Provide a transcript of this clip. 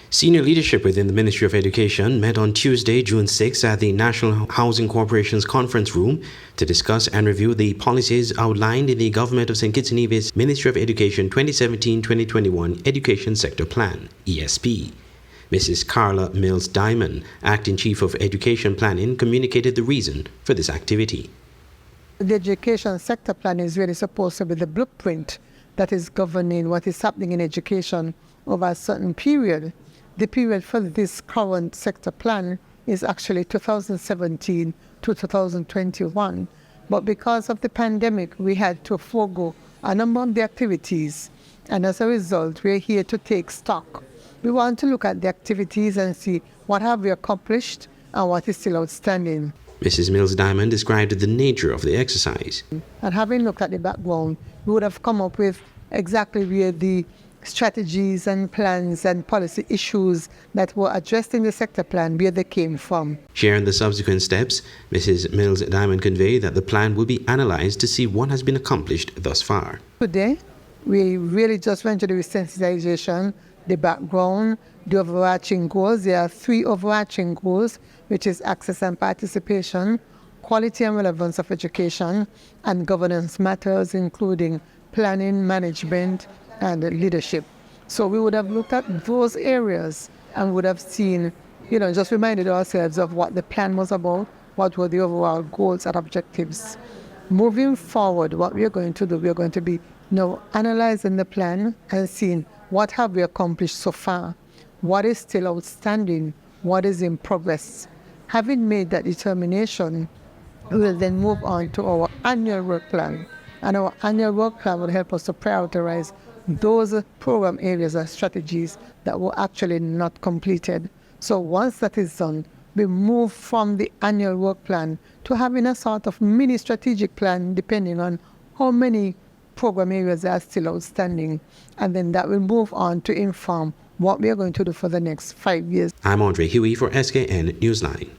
Senior leadership within the Ministry of Education met on Tuesday, June 6 at the National Housing Corporation's conference room to discuss and review the policies outlined in the Government of St. Kitts and Nevis Ministry of Education 2017-2021 Education Sector Plan, ESP. Mrs. Carla Mills Diamond, Acting Chief of Education Planning, communicated the reason for this activity. The Education Sector Plan is really supposed to be the blueprint that is governing what is happening in education over a certain period. The period for this current sector plan is actually 2017 to 2021. But because of the pandemic, we had to forego a number of the activities. And as a result, we're here to take stock. We want to look at the activities and see what have we accomplished and what is still outstanding. Mrs. Mills Diamond described the nature of the exercise. And having looked at the background, we would have come up with exactly where the strategies and plans and policy issues that were addressed in the sector plan, where they came from. Sharing the subsequent steps, Mrs. Mills Diamond conveyed that the plan will be analyzed to see what has been accomplished thus far. Today, we really just went to the resensitization, the background, the overarching goals. There are 3 overarching goals, which is access and participation, quality and relevance of education, and governance matters, including planning, management, and leadership. So we would have looked at those areas and would have seen, just reminded ourselves of what the plan was about, what were the overall goals and objectives. Moving forward, what we are going to do, we are going to be now analyzing the plan and seeing what have we accomplished so far, what is still outstanding, what is in progress. Having made that determination, we will then move on to our annual work plan. And our annual work plan will help us to prioritize those program areas and strategies that were actually not completed. So once that is done, we move from the annual work plan to having a sort of mini strategic plan depending on how many program areas are still outstanding. And then that will move on to inform what we are going to do for the next 5 years. I'm Andre Huey for SKN Newsline.